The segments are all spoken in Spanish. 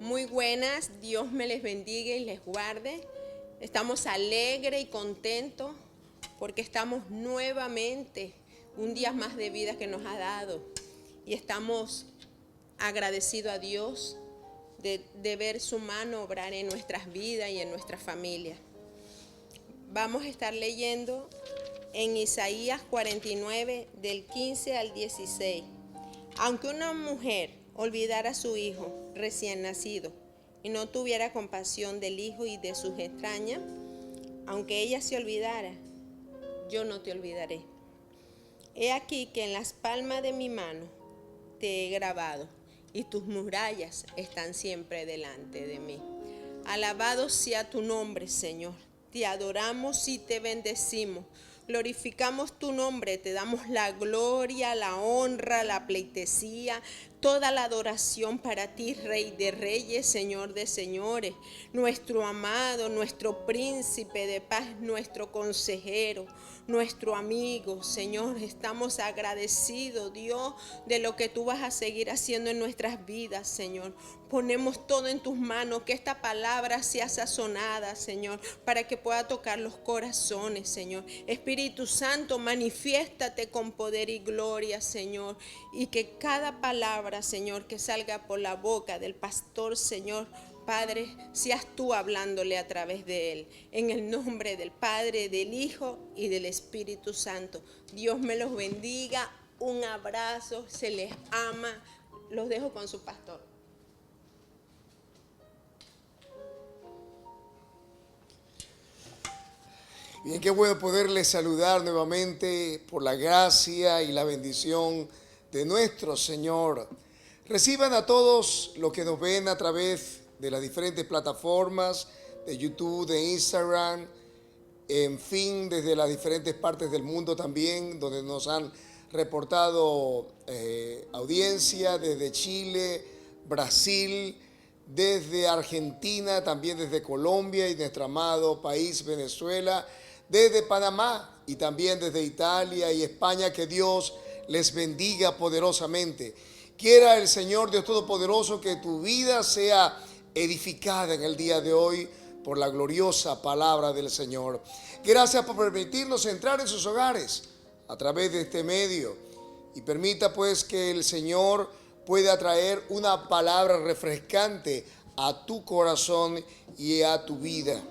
Muy buenas, Dios me les bendiga y les guarde. Estamos alegres y contentos porque estamos nuevamente un día más de vida que nos ha dado y estamos agradecidos a Dios de ver su mano obrar en nuestras vidas y en nuestras familias. Vamos a estar leyendo en Isaías 49 del 15 al 16. Aunque una mujer olvidara a su hijo recién nacido y no tuviera compasión del hijo y de sus extrañas, aunque ella se olvidara, yo no te olvidaré. He aquí que en las palmas de mi mano te he grabado y tus murallas están siempre delante de mí. Alabado sea tu nombre, Señor. Te adoramos y te bendecimos. Glorificamos tu nombre, te damos la gloria, la honra, la pleitesía, toda la adoración para ti, Rey de Reyes, Señor de Señores, nuestro amado, nuestro príncipe de paz, nuestro consejero, nuestro amigo. Señor, estamos agradecidos, Dios, de lo que tú vas a seguir haciendo en nuestras vidas, Señor. Ponemos todo en tus manos, que esta palabra sea sazonada, Señor, para que pueda tocar los corazones, Señor. Espíritu Santo, manifiéstate con poder y gloria, Señor, y que cada palabra, Señor, que salga por la boca del pastor, Señor, Padre, seas tú hablándole a través de él. En el nombre del Padre, del Hijo y del Espíritu Santo. Dios me los bendiga. Un abrazo, se les ama. Los dejo con su pastor. Bien, qué bueno poderles saludar nuevamente por la gracia y la bendición de nuestro Señor. Reciban a todos los que nos ven a través de las diferentes plataformas de YouTube, de Instagram, en fin, desde las diferentes partes del mundo también, donde nos han reportado audiencia desde Chile, Brasil, desde Argentina, también desde Colombia y nuestro amado país Venezuela, desde Panamá y también desde Italia y España. Que Dios les bendiga poderosamente. Quiera el Señor Dios Todopoderoso que tu vida sea edificada en el día de hoy por la gloriosa palabra del Señor. Gracias por permitirnos entrar en sus hogares a través de este medio, y permita pues que el Señor pueda traer una palabra refrescante a tu corazón y a tu vida.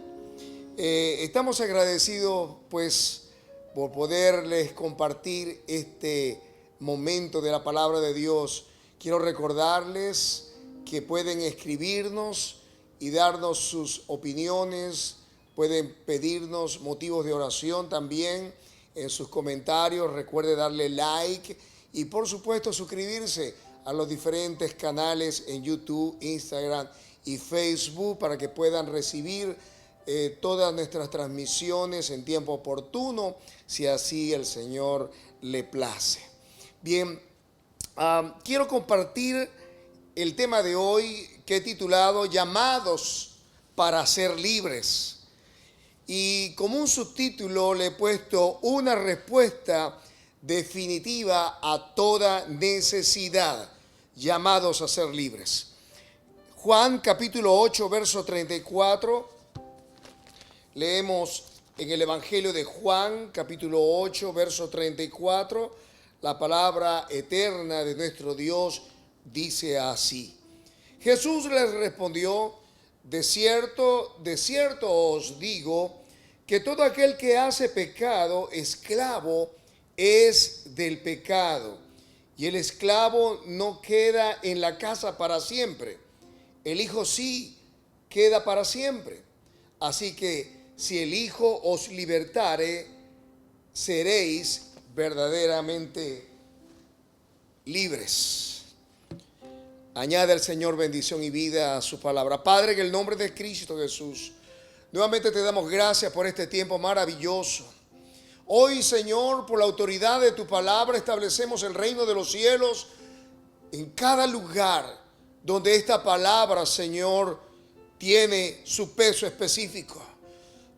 Estamos agradecidos pues por poderles compartir este momento de la palabra de Dios. Quiero recordarles que pueden escribirnos y darnos sus opiniones, pueden pedirnos motivos de oración también en sus comentarios. Recuerde darle like y por supuesto suscribirse a los diferentes canales en YouTube, Instagram y Facebook para que puedan recibir todas nuestras transmisiones en tiempo oportuno, si así el Señor le place. Bien, quiero compartir el tema de hoy que he titulado Llamados para ser libres. Y como un subtítulo le he puesto una respuesta definitiva a toda necesidad. Llamados a ser libres. Juan capítulo 8, verso 34. Leemos en el Evangelio de Juan capítulo 8, verso 34. La palabra eterna de nuestro Dios dice así. Jesús les respondió: de cierto os digo que todo aquel que hace pecado, esclavo es del pecado. Y el esclavo no queda en la casa para siempre. El Hijo sí queda para siempre. Así que si el Hijo os libertare, seréis verdaderamente libres. Añade el Señor bendición y vida a su palabra. Padre, en el nombre de Cristo Jesús, nuevamente te damos gracias por este tiempo maravilloso. Hoy, Señor, por la autoridad de tu palabra, establecemos el reino de los cielos en cada lugar donde esta palabra, Señor, tiene su peso específico.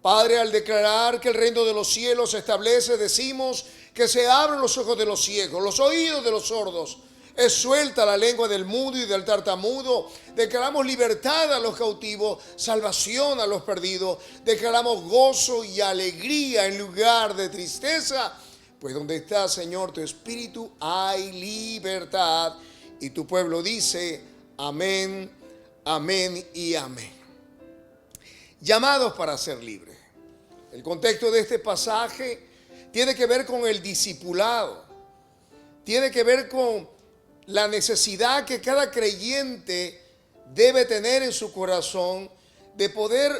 Padre, al declarar que el reino de los cielos se establece, decimos que se abren los ojos de los ciegos, los oídos de los sordos, Es suelta la lengua del mudo y del tartamudo. Declaramos libertad a los cautivos, salvación a los perdidos. Declaramos gozo y alegría en lugar de tristeza. Pues donde está, Señor, tu espíritu, hay libertad. Y tu pueblo dice, amén, amén y amén. Llamados para ser libres. El contexto de este pasaje tiene que ver con el discipulado. Tiene que ver con la necesidad que cada creyente debe tener en su corazón de poder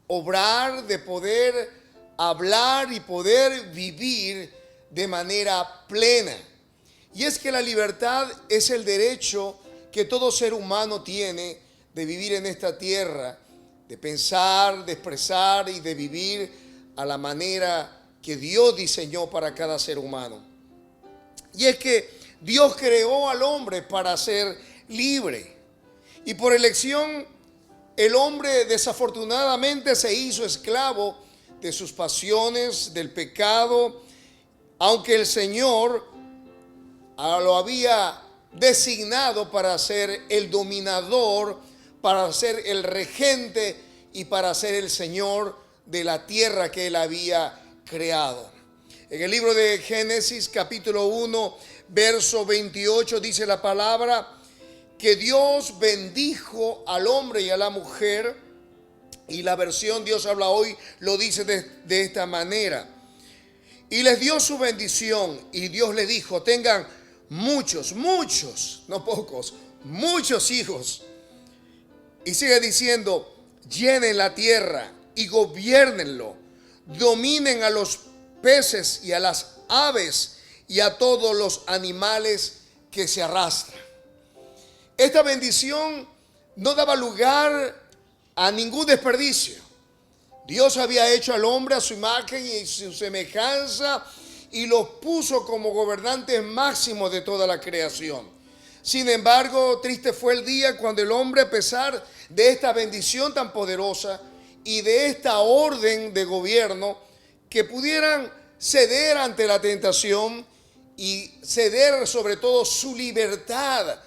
obrar, de poder hablar y poder vivir de manera plena. Y es que la libertad es el derecho que todo ser humano tiene de vivir en esta tierra, de pensar, de expresar y de vivir a la manera que Dios diseñó para cada ser humano. Y es que Dios creó al hombre para ser libre. Y por elección, el hombre desafortunadamente se hizo esclavo de sus pasiones, del pecado, aunque el Señor lo había designado para ser el dominador, para ser el regente y para ser el Señor de la tierra que Él había creado. En el libro de Génesis capítulo 1, verso 28 dice la palabra que Dios bendijo al hombre y a la mujer, y la versión Dios habla hoy lo dice de esta manera. Y les dio su bendición y Dios les dijo, tengan muchos, no pocos, muchos hijos. Y sigue diciendo, llenen la tierra y gobiernenlo, dominen a los peces y a las aves y a todos los animales que se arrastran. Esta bendición no daba lugar a ningún desperdicio. Dios había hecho al hombre a su imagen y su semejanza y los puso como gobernantes máximos de toda la creación. Sin embargo, triste fue el día cuando el hombre, a pesar de esta bendición tan poderosa y de esta orden de gobierno, que pudieran ceder ante la tentación y ceder sobre todo su libertad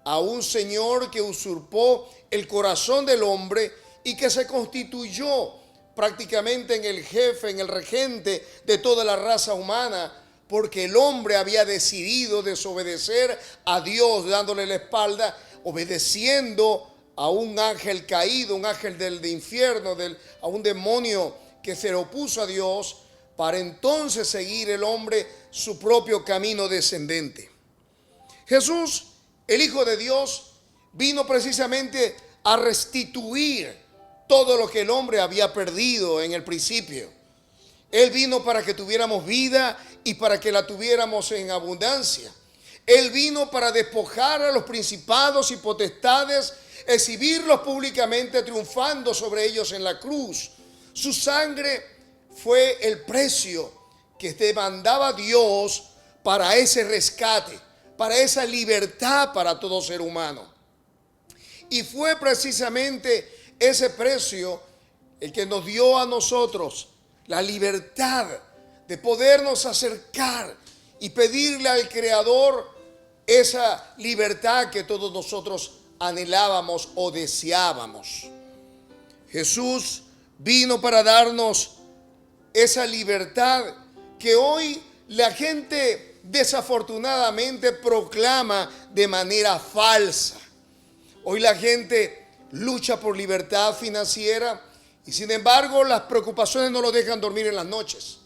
a un Señor que usurpó el corazón del hombre y que se constituyó prácticamente en el jefe, en el regente de toda la raza humana, porque el hombre había decidido desobedecer a Dios, dándole la espalda, obedeciendo a un ángel caído, un ángel del infierno, a un demonio que se opuso a Dios, para entonces seguir el hombre su propio camino descendente. Jesús, el Hijo de Dios, vino precisamente a restituir todo lo que el hombre había perdido en el principio. Él vino para que tuviéramos vida y para que la tuviéramos en abundancia. Él vino para despojar a los principados y potestades, exhibirlos públicamente, triunfando sobre ellos en la cruz. Su sangre fue el precio que demandaba Dios para ese rescate, para esa libertad para todo ser humano. Y fue precisamente ese precio el que nos dio a nosotros la libertad de podernos acercar y pedirle al Creador esa libertad que todos nosotros anhelábamos o deseábamos. Jesús vino para darnos esa libertad que hoy la gente desafortunadamente proclama de manera falsa. Hoy la gente lucha por libertad financiera y sin embargo las preocupaciones no lo dejan dormir en las noches.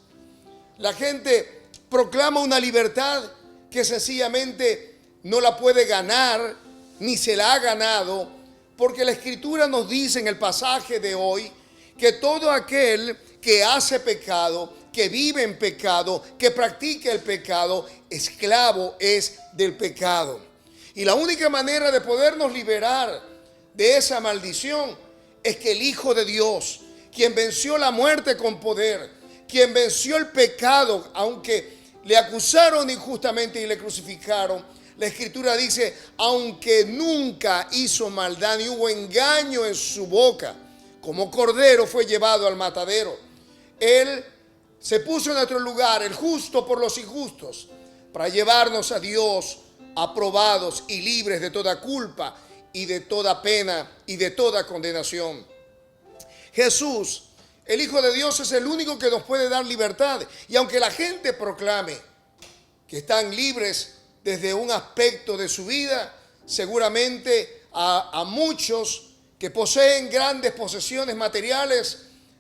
La gente proclama una libertad que sencillamente no la puede ganar ni se la ha ganado, porque la Escritura nos dice en el pasaje de hoy que todo aquel que hace pecado, que vive en pecado, que practica el pecado, esclavo es del pecado. Y la única manera de podernos liberar de esa maldición es que el Hijo de Dios, quien venció la muerte con poder, quien venció el pecado, aunque le acusaron injustamente y le crucificaron, la Escritura dice, aunque nunca hizo maldad ni hubo engaño en su boca, como cordero fue llevado al matadero. Él se puso en nuestro lugar, el justo por los injustos, para llevarnos a Dios aprobados y libres de toda culpa y de toda pena y de toda condenación. Jesús, el Hijo de Dios, es el único que nos puede dar libertad. Y aunque la gente proclame que están libres desde un aspecto de su vida, seguramente a muchos que poseen grandes posesiones materiales,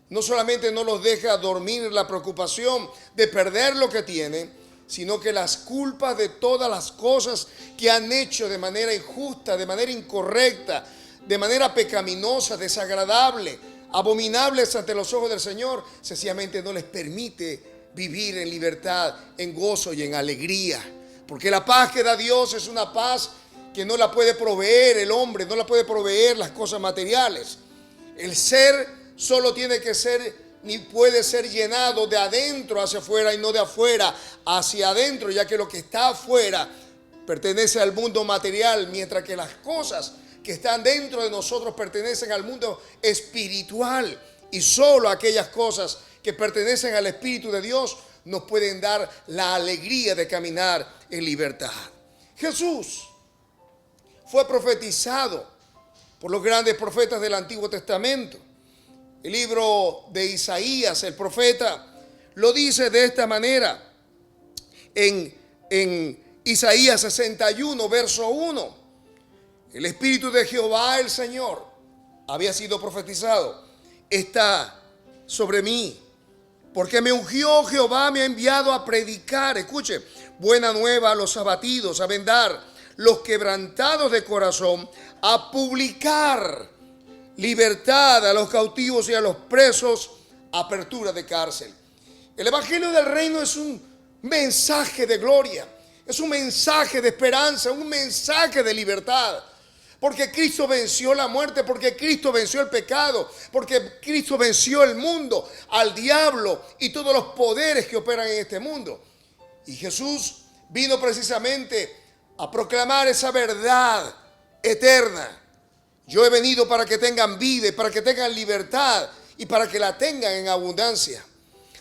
no solamente no los deja dormir la preocupación de perder lo que tienen, sino que las culpas de todas las cosas que han hecho de manera injusta, de manera incorrecta, de manera pecaminosa, desagradable, abominables ante los ojos del Señor, sencillamente no les permite vivir en libertad, en gozo y en alegría. Porque la paz que da Dios es una paz que no la puede proveer el hombre, no la puede proveer las cosas materiales. El ser solo tiene que ser, ni puede ser llenado de adentro hacia afuera y no de afuera hacia adentro, ya que lo que está afuera pertenece al mundo material, mientras que las cosas que están dentro de nosotros pertenecen al mundo espiritual. Y solo aquellas cosas que pertenecen al Espíritu de Dios nos pueden dar la alegría de caminar en libertad. Jesús fue profetizado por los grandes profetas del Antiguo Testamento. El libro de Isaías, el profeta, lo dice de esta manera en Isaías 61, verso 1. El Espíritu de Jehová, el Señor, había sido profetizado, está sobre mí, porque me ungió Jehová, me ha enviado a predicar, escuche, buena nueva a los abatidos, a vendar los quebrantados de corazón, a publicar libertad a los cautivos y a los presos, apertura de cárcel. El Evangelio del Reino es un mensaje de gloria, es un mensaje de esperanza, un mensaje de libertad. Porque Cristo venció la muerte, porque Cristo venció el pecado, porque Cristo venció el mundo, al diablo y todos los poderes que operan en este mundo. Y Jesús vino precisamente a proclamar esa verdad eterna. Yo he venido para que tengan vida y para que tengan libertad y para que la tengan en abundancia.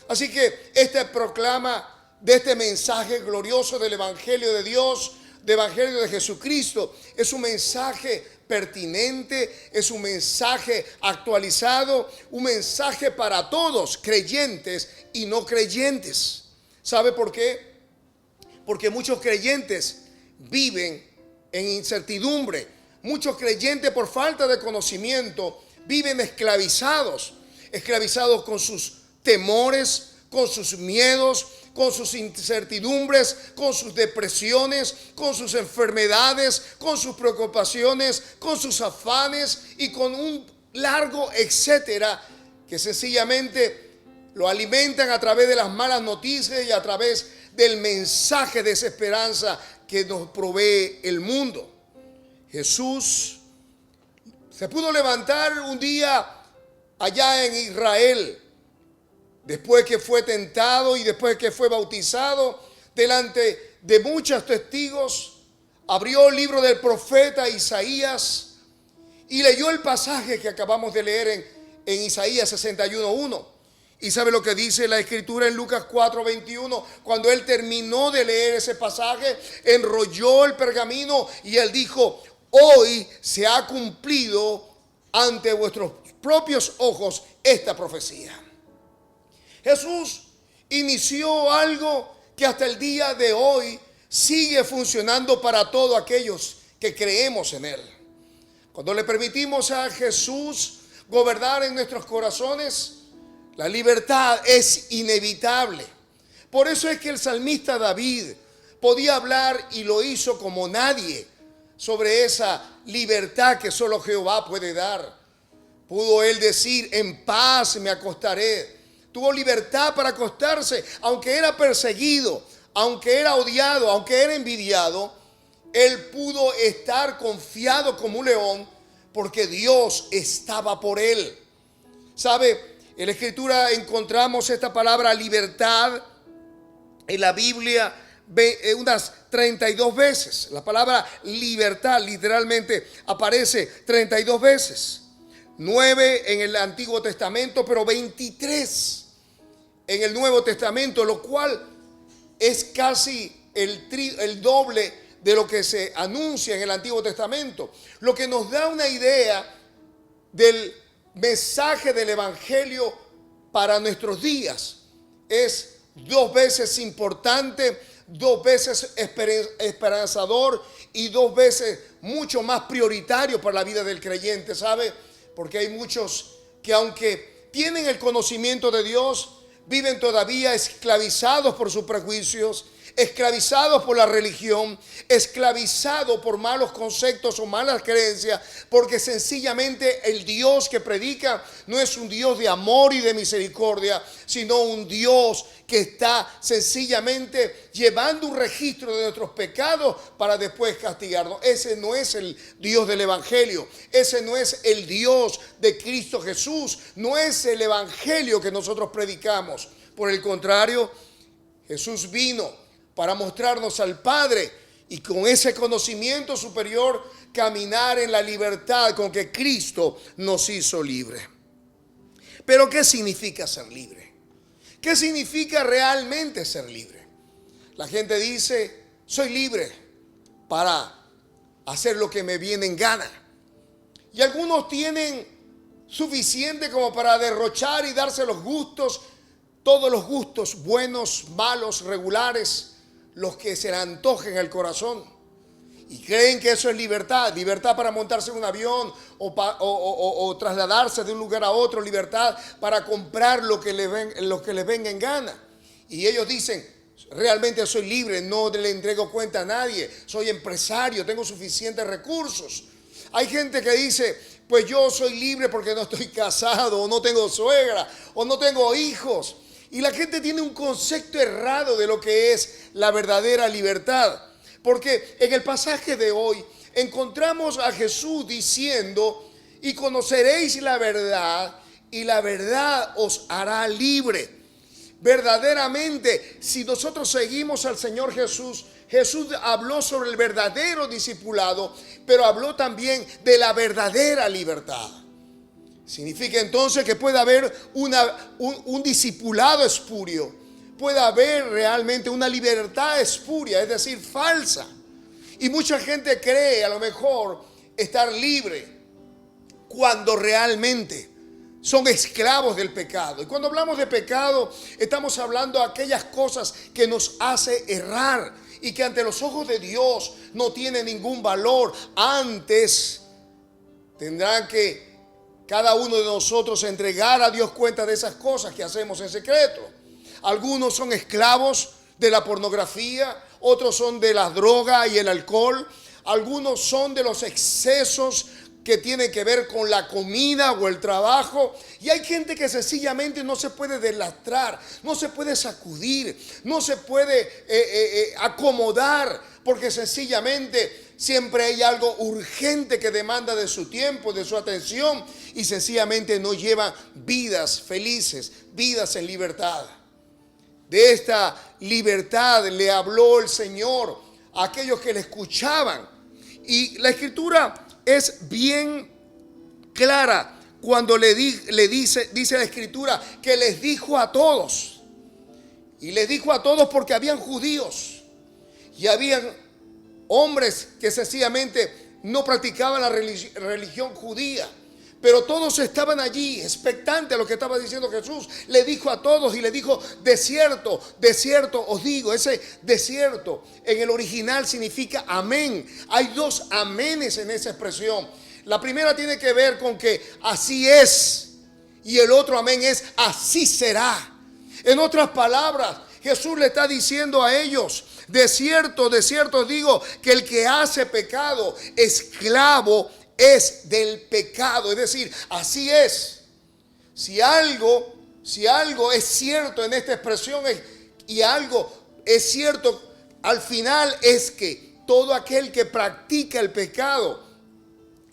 Así que este proclama de este mensaje glorioso del Evangelio de Dios, del Evangelio de Jesucristo, es un mensaje pertinente, es un mensaje actualizado, un mensaje para todos, creyentes y no creyentes. ¿Sabe por qué? Porque muchos creyentes viven en incertidumbre. Muchos creyentes, por falta de conocimiento, viven esclavizados con sus temores, con sus miedos, con sus incertidumbres, con sus depresiones, con sus enfermedades, con sus preocupaciones, con sus afanes y con un largo etcétera, que sencillamente lo alimentan a través de las malas noticias y a través del mensaje de desesperanza que nos provee el mundo. Jesús se pudo levantar un día allá en Israel, después que fue tentado y después que fue bautizado, delante de muchos testigos, abrió el libro del profeta Isaías y leyó el pasaje que acabamos de leer en Isaías 61:1. Y sabe lo que dice la escritura en Lucas 4:21. Cuando él terminó de leer ese pasaje, enrolló el pergamino y él dijo: hoy se ha cumplido ante vuestros propios ojos esta profecía. Jesús inició algo que hasta el día de hoy sigue funcionando para todos aquellos que creemos en Él. Cuando le permitimos a Jesús gobernar en nuestros corazones, la libertad es inevitable. Por eso es que el salmista David podía hablar, y lo hizo como nadie, sobre esa libertad que solo Jehová puede dar. Pudo él decir: en paz me acostaré. Tuvo libertad para acostarse, aunque era perseguido, aunque era odiado, aunque era envidiado. Él pudo estar confiado como un león, porque Dios estaba por él. ¿Sabe? En la Escritura encontramos esta palabra libertad en la Biblia unas 32 veces. La palabra libertad literalmente aparece 32 veces. 9 en el Antiguo Testamento, pero 23 en el Nuevo Testamento, lo cual es casi el doble de lo que se anuncia en el Antiguo Testamento, lo que nos da una idea del mensaje del Evangelio para nuestros días. Es 2 veces importante, 2 veces esperanzador y 2 veces mucho más prioritario para la vida del creyente, ¿sabe? Porque hay muchos que, aunque tienen el conocimiento de Dios, viven todavía esclavizados por sus prejuicios, esclavizados por la religión, esclavizados por malos conceptos o malas creencias, porque sencillamente el Dios que predica no es un Dios de amor y de misericordia, sino un Dios que está sencillamente llevando un registro de nuestros pecados para después castigarnos. Ese no es el Dios del Evangelio, ese no es el Dios de Cristo Jesús, no es el Evangelio que nosotros predicamos. Por el contrario, Jesús vino para mostrarnos al Padre y con ese conocimiento superior caminar en la libertad con que Cristo nos hizo libre. Pero ¿qué significa ser libre? ¿Qué significa realmente ser libre? La gente dice, soy libre para hacer lo que me viene en gana. Y algunos tienen suficiente como para derrochar y darse los gustos, todos los gustos buenos, malos, regulares, los que se le antojen al corazón. Y creen que eso es libertad. Libertad para montarse en un avión o trasladarse de un lugar a otro. Libertad para comprar lo que les venga en gana. Y ellos dicen, realmente soy libre, no le entrego cuenta a nadie. Soy empresario, tengo suficientes recursos. Hay gente que dice, pues yo soy libre porque no estoy casado, o no tengo suegra, o no tengo hijos. Y la gente tiene un concepto errado de lo que es la verdadera libertad. Porque en el pasaje de hoy encontramos a Jesús diciendo, y conoceréis la verdad, y la verdad os hará libre. Verdaderamente, si nosotros seguimos al Señor Jesús, Jesús habló sobre el verdadero discipulado, pero habló también de la verdadera libertad. Significa entonces que puede haber un discipulado espurio, puede haber realmente una libertad espuria, es decir, falsa. Y mucha gente cree a lo mejor estar libre cuando realmente son esclavos del pecado. Y cuando hablamos de pecado, estamos hablando de aquellas cosas que nos hace errar y que ante los ojos de Dios no tienen ningún valor. Antes tendrán que cada uno de nosotros entregar a Dios cuenta de esas cosas que hacemos en secreto. Algunos son esclavos de la pornografía, otros son de la droga y el alcohol, algunos son de los excesos que tienen que ver con la comida o el trabajo. Y hay gente que sencillamente no se puede delastrar, no se puede sacudir, no se puede acomodar, porque sencillamente siempre hay algo urgente que demanda de su tiempo, de su atención, y sencillamente no llevan vidas felices, vidas en libertad. De esta libertad le habló el Señor a aquellos que le escuchaban. Y la Escritura es bien clara cuando dice la Escritura que les dijo a todos. Y les dijo a todos porque habían judíos y habían hombres que sencillamente no practicaban la religión judía. Pero todos estaban allí, expectantes a lo que estaba diciendo Jesús. Le dijo a todos y le dijo, de cierto os digo. Ese desierto en el original significa amén. Hay 2 amenes en esa expresión. La primera tiene que ver con que así es. Y el otro amén es así será. En otras palabras, Jesús le está diciendo a ellos, de cierto os digo que el que hace pecado, esclavo es del pecado. Es decir, así es. Si algo es cierto en esta expresión y algo es cierto al final, es que todo aquel que practica el pecado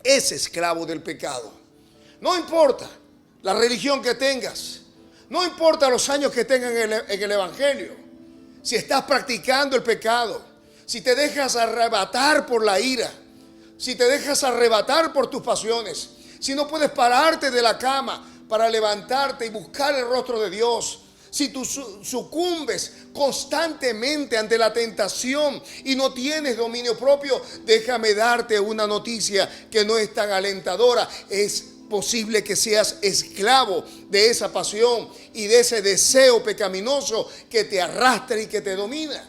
es esclavo del pecado. No importa la religión que tengas, no importa los años que tengas en el Evangelio, si estás practicando el pecado, si te dejas arrebatar por la ira, si te dejas arrebatar por tus pasiones, si no puedes pararte de la cama para levantarte y buscar el rostro de Dios, si tú sucumbes constantemente ante la tentación y no tienes dominio propio, déjame darte una noticia que no es tan alentadora. Es posible que seas esclavo de esa pasión y de ese deseo pecaminoso que te arrastra y que te domina.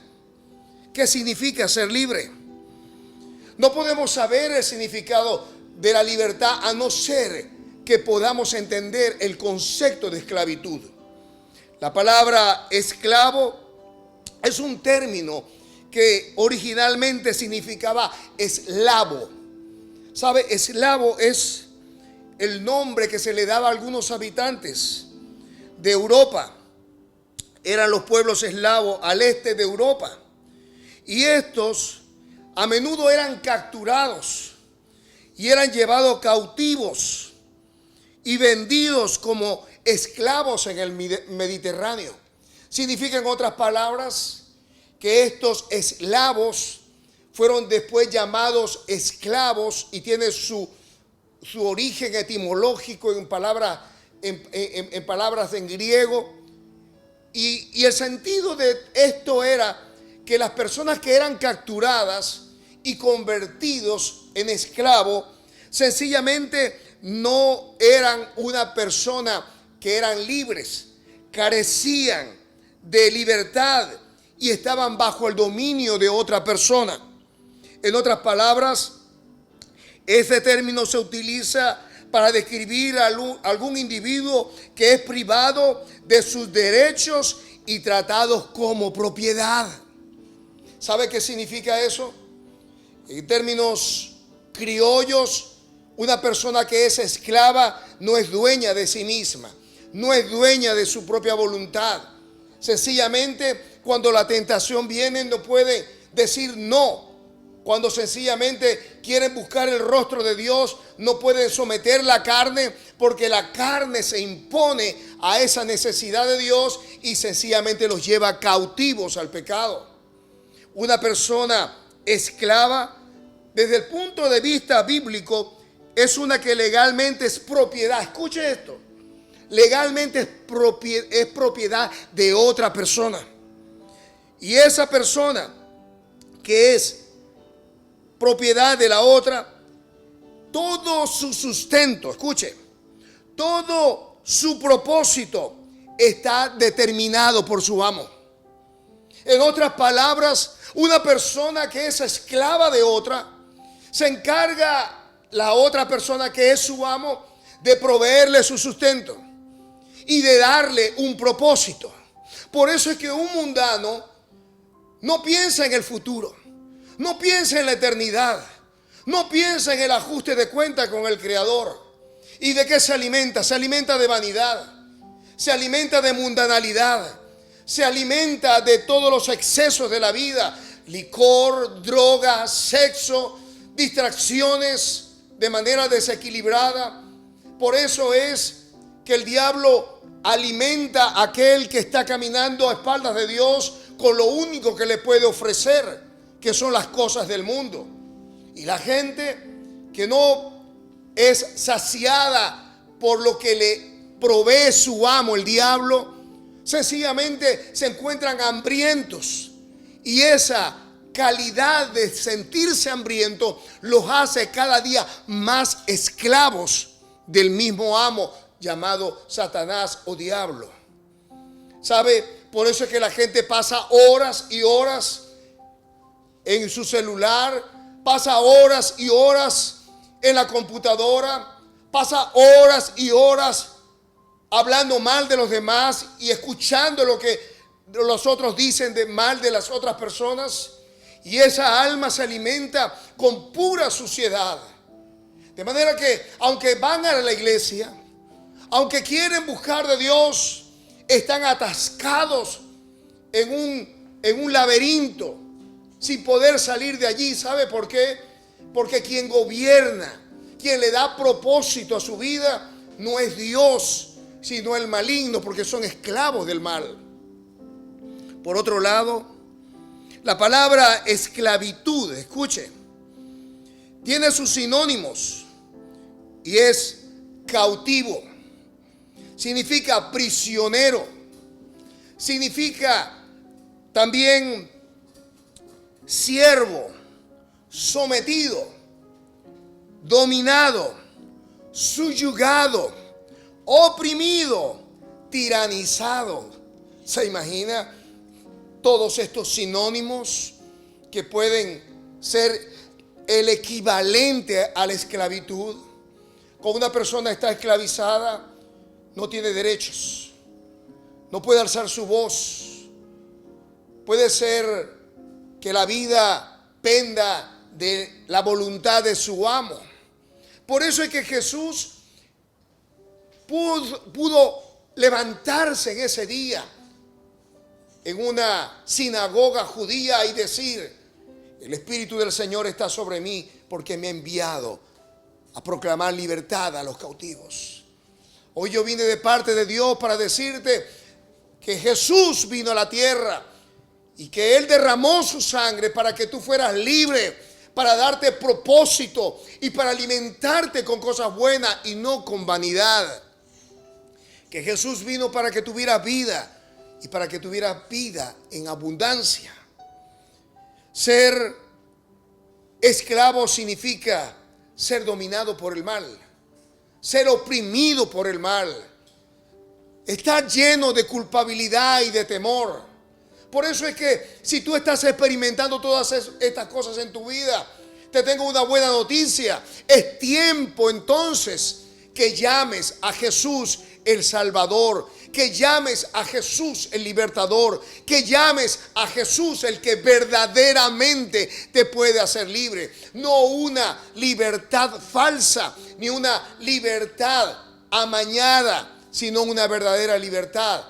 ¿Qué significa ser libre? No podemos saber el significado de la libertad a no ser que podamos entender el concepto de esclavitud. La palabra esclavo es un término que originalmente significaba eslavo. ¿Sabe? Eslavo es el nombre que se le daba a algunos habitantes de Europa. Eran los pueblos eslavos al este de Europa. Y estos a menudo eran capturados y eran llevados cautivos y vendidos como esclavos en el Mediterráneo. Significa, en otras palabras, que estos esclavos fueron después llamados esclavos y tiene su origen etimológico en palabras en griego. Y el sentido de esto era que las personas que eran capturadas y convertidos en esclavos sencillamente no eran una persona que eran libres, carecían de libertad y estaban bajo el dominio de otra persona. En otras palabras, ese término se utiliza para describir a algún individuo que es privado de sus derechos y tratados como propiedad. ¿Sabe qué significa eso? En términos criollos, una persona que es esclava no es dueña de sí misma, no es dueña de su propia voluntad. Sencillamente, cuando la tentación viene, no puede decir no. Cuando sencillamente quieren buscar el rostro de Dios, no pueden someter la carne, porque la carne se impone a esa necesidad de Dios y sencillamente los lleva cautivos al pecado. Una persona esclava, desde el punto de vista bíblico, es una que legalmente es propiedad. Escuche esto. Legalmente es propiedad de otra persona. Y esa persona que es propiedad de la otra, todo su sustento, escuche, todo su propósito está determinado por su amo. En otras palabras, una persona que es esclava de otra, se encarga la otra persona que es su amo de proveerle su sustento y de darle un propósito. Por eso es que un mundano no piensa en el futuro, no piensa en la eternidad, no piensa en el ajuste de cuenta con el Creador. ¿Y de qué se alimenta? Se alimenta de vanidad, se alimenta de mundanalidad, se alimenta de todos los excesos de la vida: licor, droga, sexo, distracciones de manera desequilibrada. Por eso es que el diablo alimenta a aquel que está caminando a espaldas de Dios con lo único que le puede ofrecer, que son las cosas del mundo. Y la gente que no es saciada por lo que le provee su amo, el diablo, sencillamente se encuentran hambrientos. Y esa calidad de sentirse hambriento los hace cada día más esclavos del mismo amo llamado Satanás o diablo. ¿Sabe? Por eso es que la gente pasa horas y horas en su celular, pasa horas y horas en la computadora, pasa horas y horas hablando mal de los demás y escuchando lo que los otros dicen de mal de las otras personas. Y esa alma se alimenta con pura suciedad. De manera que, aunque van a la iglesia, aunque quieren buscar de Dios, están atascados en un laberinto sin poder salir de allí. ¿Sabe por qué? Porque quien gobierna, quien le da propósito a su vida, no es Dios, sino el maligno, porque son esclavos del mal. Por otro lado, la palabra esclavitud, escuche, tiene sus sinónimos y es cautivo. Significa prisionero, significa también siervo, sometido, dominado, subyugado, oprimido, tiranizado. ¿Se imagina todos estos sinónimos que pueden ser el equivalente a la esclavitud? Cuando una persona está esclavizada, no tiene derechos, no puede alzar su voz, puede ser que la vida penda de la voluntad de su amo. Por eso es que Jesús pudo levantarse en ese día en una sinagoga judía y decir: el Espíritu del Señor está sobre mí porque me ha enviado a proclamar libertad a los cautivos. Hoy yo vine de parte de Dios para decirte que Jesús vino a la tierra y que Él derramó su sangre para que tú fueras libre, para darte propósito y para alimentarte con cosas buenas y no con vanidad. Que Jesús vino para que tuvieras vida y para que tuvieras vida en abundancia. Ser esclavo significa ser dominado por el mal, ser oprimido por el mal, estar lleno de culpabilidad y de temor. Por eso es que si tú estás experimentando todas estas cosas en tu vida, te tengo una buena noticia. Es tiempo entonces que llames a Jesús el Salvador, que llames a Jesús el Libertador, que llames a Jesús el que verdaderamente te puede hacer libre. No una libertad falsa, ni una libertad amañada, sino una verdadera libertad.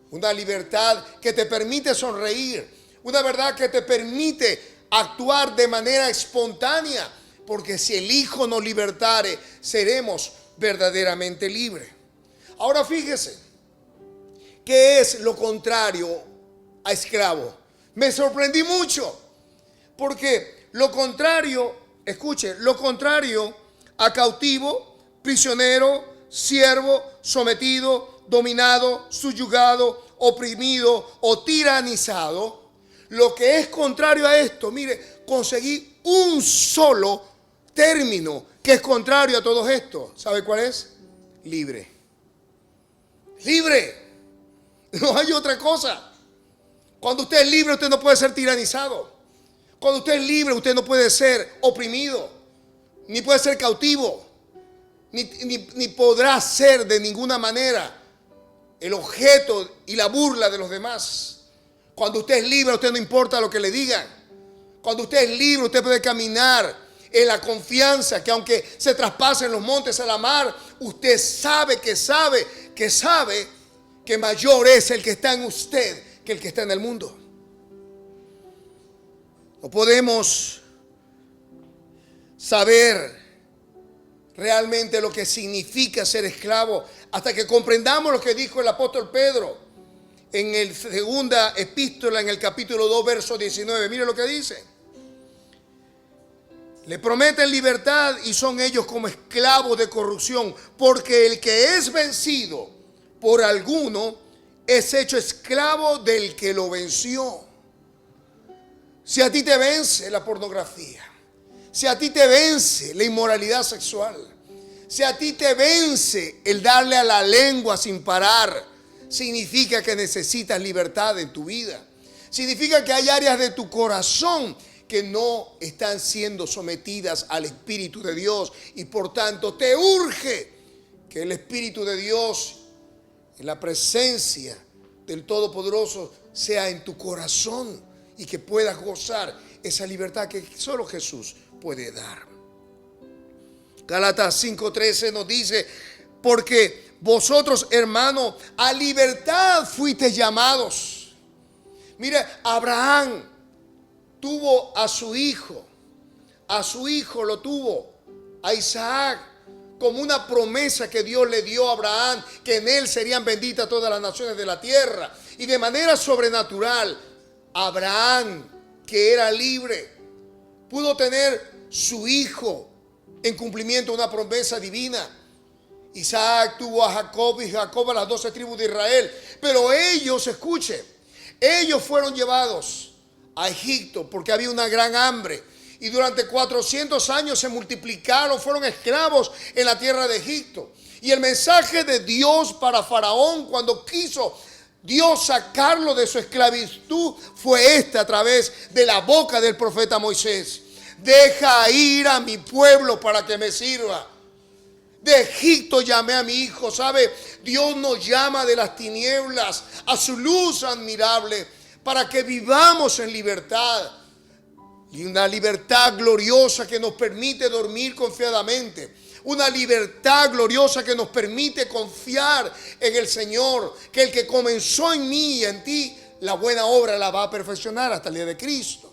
Una libertad que te permite sonreír, una verdad que te permite actuar de manera espontánea, porque si el Hijo nos libertare, seremos verdaderamente libres. Ahora fíjese, ¿qué es lo contrario a esclavo? Me sorprendí mucho, porque lo contrario, escuche, lo contrario a cautivo, prisionero, siervo, sometido, dominado, subyugado, oprimido o tiranizado. Lo que es contrario a esto, mire, conseguí un solo término que es contrario a todo esto. ¿Sabe cuál es? Libre. Libre. No hay otra cosa. Cuando usted es libre, usted no puede ser tiranizado. Cuando usted es libre, usted no puede ser oprimido, ni puede ser cautivo, ni podrá ser de ninguna manera el objeto y la burla de los demás. Cuando usted es libre, a usted no importa lo que le digan. Cuando usted es libre, usted puede caminar en la confianza que aunque se traspasen los montes a la mar, usted sabe que mayor es el que está en usted que el que está en el mundo. No podemos saber realmente lo que significa ser esclavo hasta que comprendamos lo que dijo el apóstol Pedro en el segunda epístola, en el capítulo 2, verso 19. Mire lo que dice. Le prometen libertad y son ellos como esclavos de corrupción, porque el que es vencido por alguno es hecho esclavo del que lo venció. Si a ti te vence la pornografía, si a ti te vence la inmoralidad sexual, si a ti te vence el darle a la lengua sin parar, significa que necesitas libertad en tu vida. Significa que hay áreas de tu corazón que no están siendo sometidas al Espíritu de Dios y por tanto te urge que el Espíritu de Dios, en la presencia del Todopoderoso, sea en tu corazón y que puedas gozar esa libertad que solo Jesús puede dar. Gálatas 5:13 nos dice: porque vosotros, hermanos, a libertad fuisteis llamados. Mire, Abraham tuvo a su hijo lo tuvo, a Isaac, como una promesa que Dios le dio a Abraham, que en él serían benditas todas las naciones de la tierra. Y de manera sobrenatural, Abraham, que era libre, pudo tener su hijo en cumplimiento de una promesa divina. Isaac tuvo a Jacob y Jacob a las 12 tribus de Israel. Pero ellos, escuche, ellos fueron llevados a Egipto porque había una gran hambre. Y durante 400 años se multiplicaron, fueron esclavos en la tierra de Egipto. Y el mensaje de Dios para Faraón cuando quiso Dios sacarlo de su esclavitud fue a través de la boca del profeta Moisés. Deja ir a mi pueblo para que me sirva. De Egipto llamé a mi hijo. ¿Sabe? Dios nos llama de las tinieblas a su luz admirable para que vivamos en libertad. Y una libertad gloriosa que nos permite dormir confiadamente. Una libertad gloriosa que nos permite confiar en el Señor. Que el que comenzó en mí y en ti, la buena obra la va a perfeccionar hasta el día de Cristo.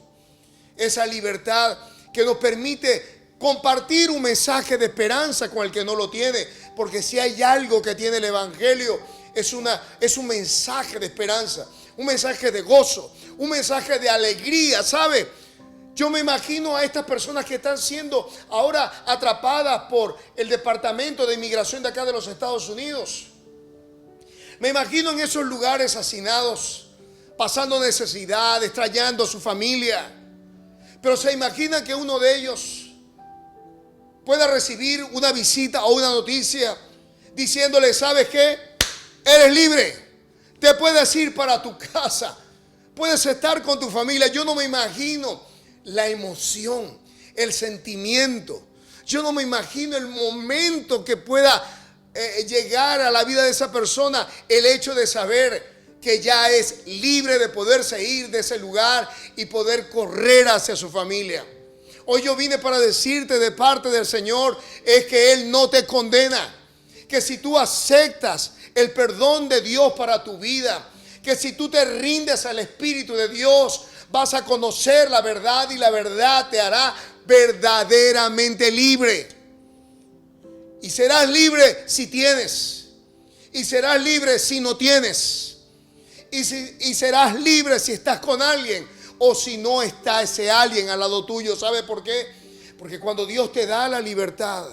Esa libertad que nos permite compartir un mensaje de esperanza con el que no lo tiene. Porque si hay algo que tiene el Evangelio, es un mensaje de esperanza. Un mensaje de gozo. Un mensaje de alegría, ¿sabe? Yo me imagino a estas personas que están siendo ahora atrapadas por el Departamento de Inmigración de acá de los Estados Unidos. Me imagino en esos lugares hacinados, pasando necesidad, extrañando a su familia. Pero se imaginan que uno de ellos pueda recibir una visita o una noticia diciéndole, ¿sabes qué? Eres libre. Te puedes ir para tu casa. Puedes estar con tu familia. Yo no me imagino la emoción, el sentimiento. Yo no me imagino el momento que pueda llegar a la vida de esa persona, el hecho de saber que ya es libre de poderse ir de ese lugar y poder correr hacia su familia. Hoy yo vine para decirte de parte del Señor es que Él no te condena, que si tú aceptas el perdón de Dios para tu vida, que si tú te rindes al Espíritu de Dios, vas a conocer la verdad y la verdad te hará verdaderamente libre. Y serás libre si tienes. Y serás libre si no tienes. Y serás libre si estás con alguien o si no está ese alguien al lado tuyo. ¿Sabe por qué? Porque cuando Dios te da la libertad,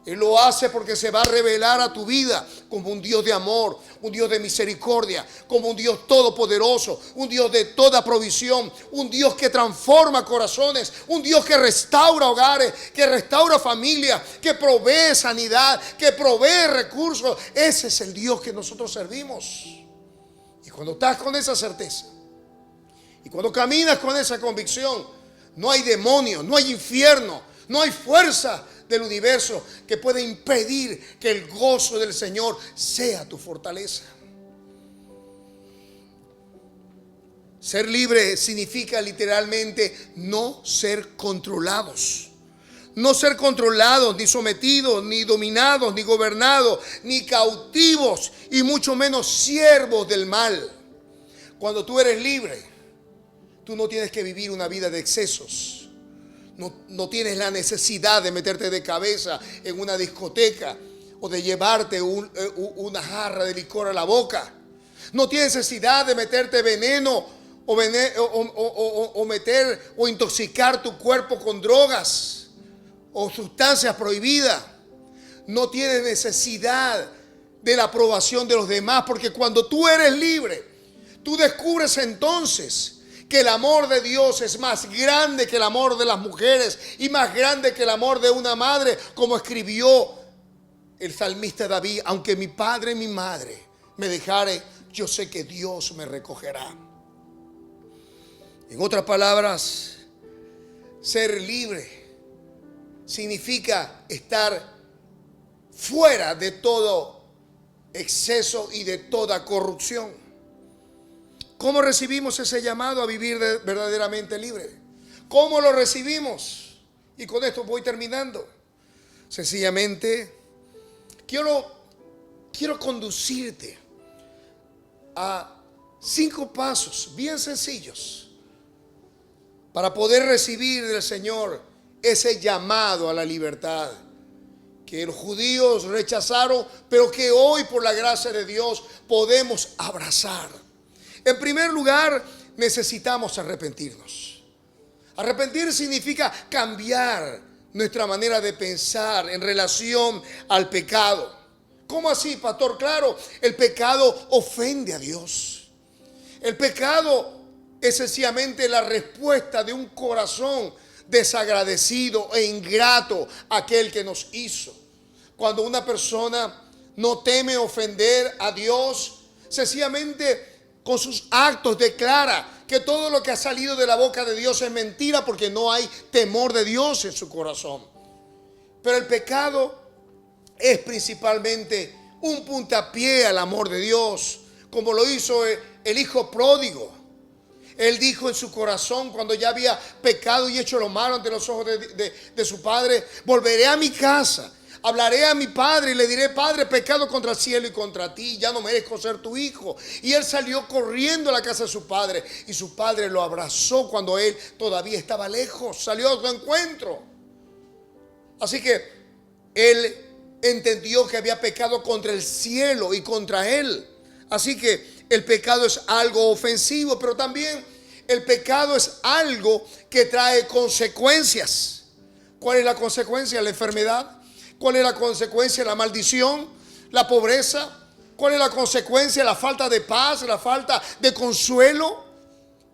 Él lo hace porque se va a revelar a tu vida como un Dios de amor, un Dios de misericordia, como un Dios todopoderoso, un Dios de toda provisión, un Dios que transforma corazones, un Dios que restaura hogares, que restaura familias, que provee sanidad, que provee recursos. Ese es el Dios que nosotros servimos. Y cuando estás con esa certeza y cuando caminas con esa convicción, no hay demonio, no hay infierno, no hay fuerza del universo que puede impedir que el gozo del Señor sea tu fortaleza. Ser libre significa literalmente no ser controlados. No ser controlados, ni sometidos, ni dominados, ni gobernados, ni cautivos, y mucho menos siervos del mal. Cuando tú eres libre, tú no tienes que vivir una vida de excesos. No tienes la necesidad de meterte de cabeza en una discoteca o de llevarte una jarra de licor a la boca. No tienes necesidad de meterte veneno o intoxicar tu cuerpo con drogas o sustancias prohibidas. No tienes necesidad de la aprobación de los demás, porque cuando tú eres libre, tú descubres entonces que el amor de Dios es más grande que el amor de las mujeres y más grande que el amor de una madre, como escribió el salmista David: aunque mi padre y mi madre me dejare, yo sé que Dios me recogerá. En otras palabras, ser libre significa estar fuera de todo exceso y de toda corrupción. ¿Cómo recibimos ese llamado a vivir verdaderamente libre? ¿Cómo lo recibimos? Y con esto voy terminando. Sencillamente, quiero conducirte a 5 pasos bien sencillos para poder recibir del Señor ese llamado a la libertad que los judíos rechazaron, pero que hoy por la gracia de Dios podemos abrazar. En primer lugar, necesitamos arrepentirnos. Arrepentir significa cambiar nuestra manera de pensar en relación al pecado. ¿Cómo así, pastor? Claro, el pecado ofende a Dios. El pecado es sencillamente la respuesta de un corazón desagradecido e ingrato a aquel que nos hizo. Cuando una persona no teme ofender a Dios, sencillamente con sus actos declara que todo lo que ha salido de la boca de Dios es mentira, porque no hay temor de Dios en su corazón. Pero el pecado es principalmente un puntapié al amor de Dios, como lo hizo el hijo pródigo. Él dijo en su corazón, cuando ya había pecado y hecho lo malo ante los ojos de su padre: volveré a mi casa, hablaré a mi padre y le diré: Padre, pecado contra el cielo y contra ti, ya no merezco ser tu hijo. Y él salió corriendo a la casa de su padre, y su padre lo abrazó cuando él todavía estaba lejos, salió a su encuentro. Así que él entendió que había pecado contra el cielo y contra él. Así que el pecado es algo ofensivo, pero también el pecado es algo que trae consecuencias. ¿Cuál es la consecuencia? La enfermedad. ¿Cuál es la consecuencia? La maldición, la pobreza. ¿Cuál es la consecuencia? La falta de paz, la falta de consuelo.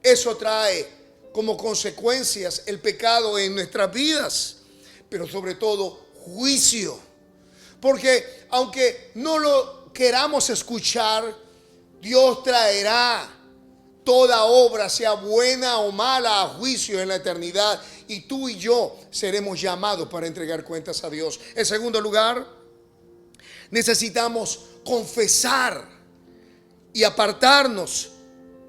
Eso trae como consecuencias el pecado en nuestras vidas, pero sobre todo juicio. Porque aunque no lo queramos escuchar, Dios traerá toda obra, sea buena o mala, a juicio en la eternidad. Y tú y yo seremos llamados para entregar cuentas a Dios. En segundo lugar, necesitamos confesar y apartarnos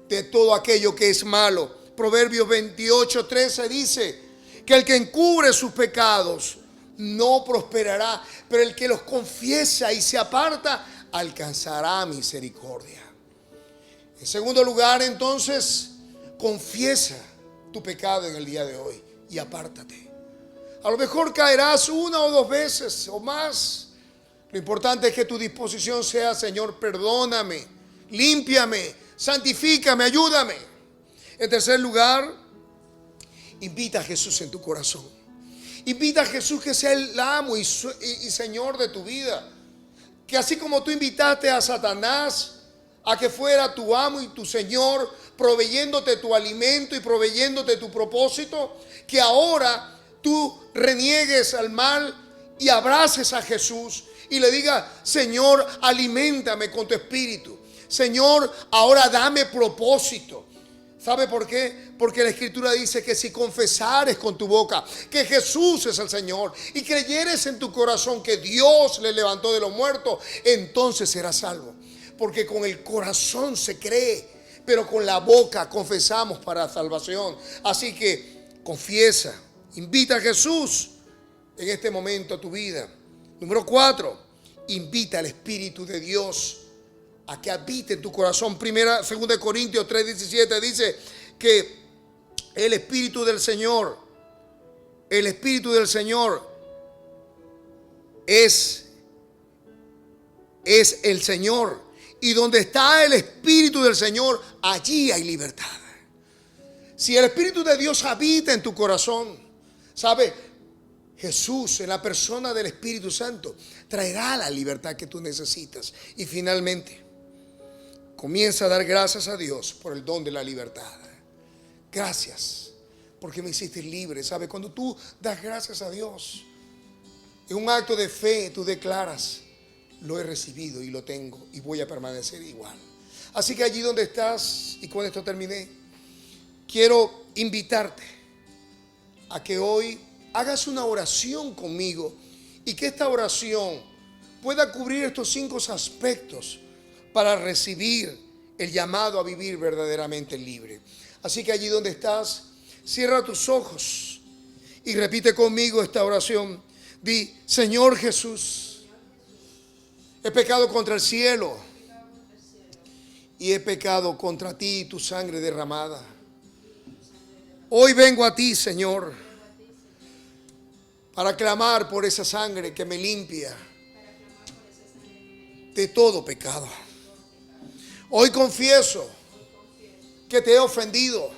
de todo aquello que es malo. Proverbios 28:13 dice que el que encubre sus pecados no prosperará, pero el que los confiesa y se aparta alcanzará misericordia. En segundo lugar, entonces, confiesa tu pecado en el día de hoy y apártate. A lo mejor caerás una o dos veces o más. Lo importante es que tu disposición sea: Señor, perdóname, límpiame, santifícame, ayúdame. En tercer lugar, invita a Jesús en tu corazón. Invita a Jesús que sea el amo y Señor de tu vida. Que así como tú invitaste a Satanás a que fuera tu amo y tu Señor, proveyéndote tu alimento y proveyéndote tu propósito, que ahora tú reniegues al mal y abraces a Jesús y le digas: Señor, aliméntame con tu espíritu. Señor, ahora dame propósito. ¿Sabe por qué? Porque la Escritura dice que si confesares con tu boca que Jesús es el Señor y creyeres en tu corazón que Dios le levantó de los muertos, entonces serás salvo. Porque con el corazón se cree, pero con la boca confesamos para salvación. Así que confiesa, invita a Jesús en este momento a tu vida. Número 4, invita al Espíritu de Dios a que habite en tu corazón. 2 Corintios 3:17 dice que el Espíritu del Señor es el Señor. Y donde está el Espíritu del Señor, allí hay libertad. Si el Espíritu de Dios habita en tu corazón, ¿sabe? Jesús, en la persona del Espíritu Santo, traerá la libertad que tú necesitas. Y finalmente, comienza a dar gracias a Dios por el don de la libertad. Gracias, porque me hiciste libre. ¿Sabe? Cuando tú das gracias a Dios, en un acto de fe, tú declaras: lo he recibido y lo tengo y voy a permanecer igual. Así que allí donde estás, y con esto terminé, quiero invitarte a que hoy hagas una oración conmigo y que esta oración pueda cubrir estos 5 aspectos para recibir el llamado a vivir verdaderamente libre. Así que allí donde estás, cierra tus ojos y repite conmigo esta oración. Di: Señor Jesús, he pecado contra el cielo y he pecado contra ti y tu sangre derramada. Hoy vengo a ti, Señor, para clamar por esa sangre que me limpia de todo pecado. Hoy confieso que te he ofendido.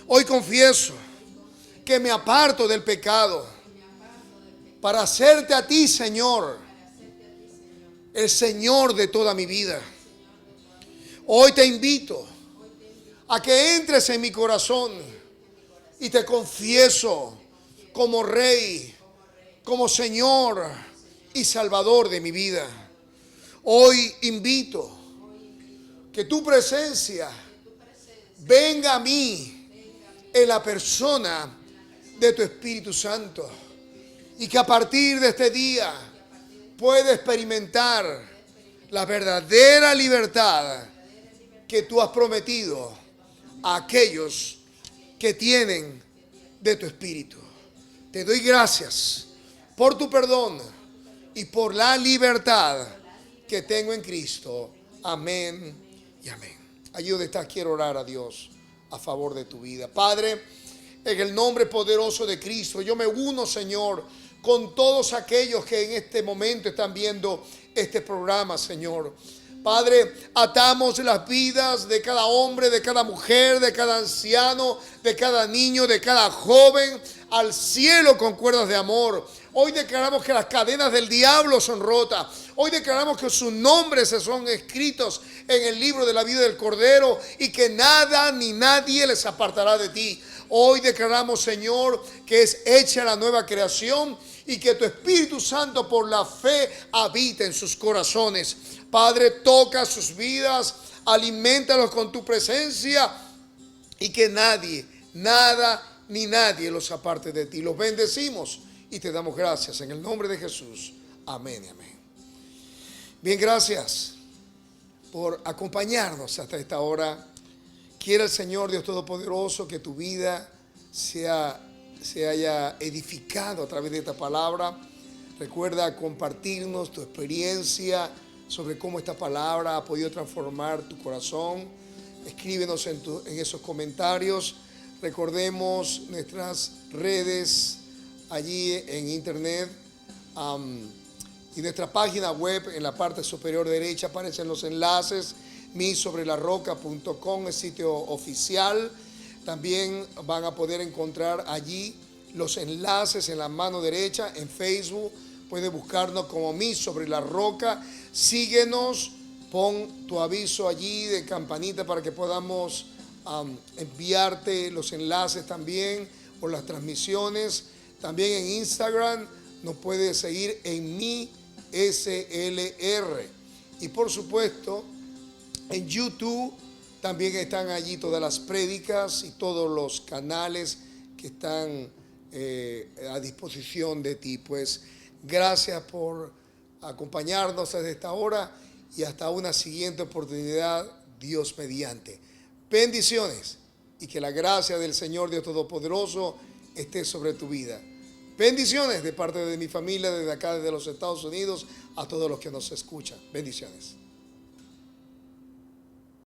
Hoy confieso que me aparto del pecado para hacerte a ti, Señor, el Señor de toda mi vida. Hoy te invito a que entres en mi corazón y te confieso como Rey, como Señor y Salvador de mi vida. Hoy invito que tu presencia venga a mí en la persona de tu Espíritu Santo y que a partir de este día pueda experimentar la verdadera libertad que tú has prometido a aquellos que tienen de tu Espíritu. Te doy gracias por tu perdón y por la libertad que tengo en Cristo. Amén y amén. Allí donde estás, quiero orar a Dios a favor de tu vida. Padre, en el nombre poderoso de Cristo, yo me uno, Señor, con todos aquellos que en este momento están viendo este programa, Señor. Padre, atamos las vidas de cada hombre, de cada mujer, de cada anciano, de cada niño, de cada joven al cielo con cuerdas de amor. Hoy declaramos que las cadenas del diablo son rotas. Hoy declaramos que sus nombres se son escritos en el libro de la vida del Cordero y que nada ni nadie les apartará de ti. Hoy declaramos, Señor, que es hecha la nueva creación y que tu Espíritu Santo por la fe habita en sus corazones. Padre, toca sus vidas, alimentalos con tu presencia y que nadie, nada ni nadie los aparte de ti. Los bendecimos y te damos gracias en el nombre de Jesús. Amén y amén. Bien, gracias por acompañarnos hasta esta hora. Quiera el Señor Dios Todopoderoso que tu vida se haya edificado a través de esta palabra. Recuerda compartirnos tu experiencia sobre cómo esta palabra ha podido transformar tu corazón. Escríbenos en esos comentarios. Recordemos nuestras redes allí en internet y nuestra página web. En la parte superior derecha aparecen los enlaces. misobrelarroca.com, el sitio oficial. También van a poder encontrar allí los enlaces en la mano derecha. En Facebook puedes buscarnos como Mi Sobre la Roca. Síguenos, pon tu aviso allí de campanita para que podamos enviarte los enlaces también o las transmisiones. También en Instagram nos puedes seguir en Mi SLR. Y por supuesto, en YouTube también están allí todas las prédicas y todos los canales que están a disposición de ti. Pues gracias por acompañarnos desde esta hora y hasta una siguiente oportunidad, Dios mediante. Bendiciones y que la gracia del Señor Dios Todopoderoso esté sobre tu vida. Bendiciones de parte de mi familia desde acá, desde los Estados Unidos, a todos los que nos escuchan. Bendiciones.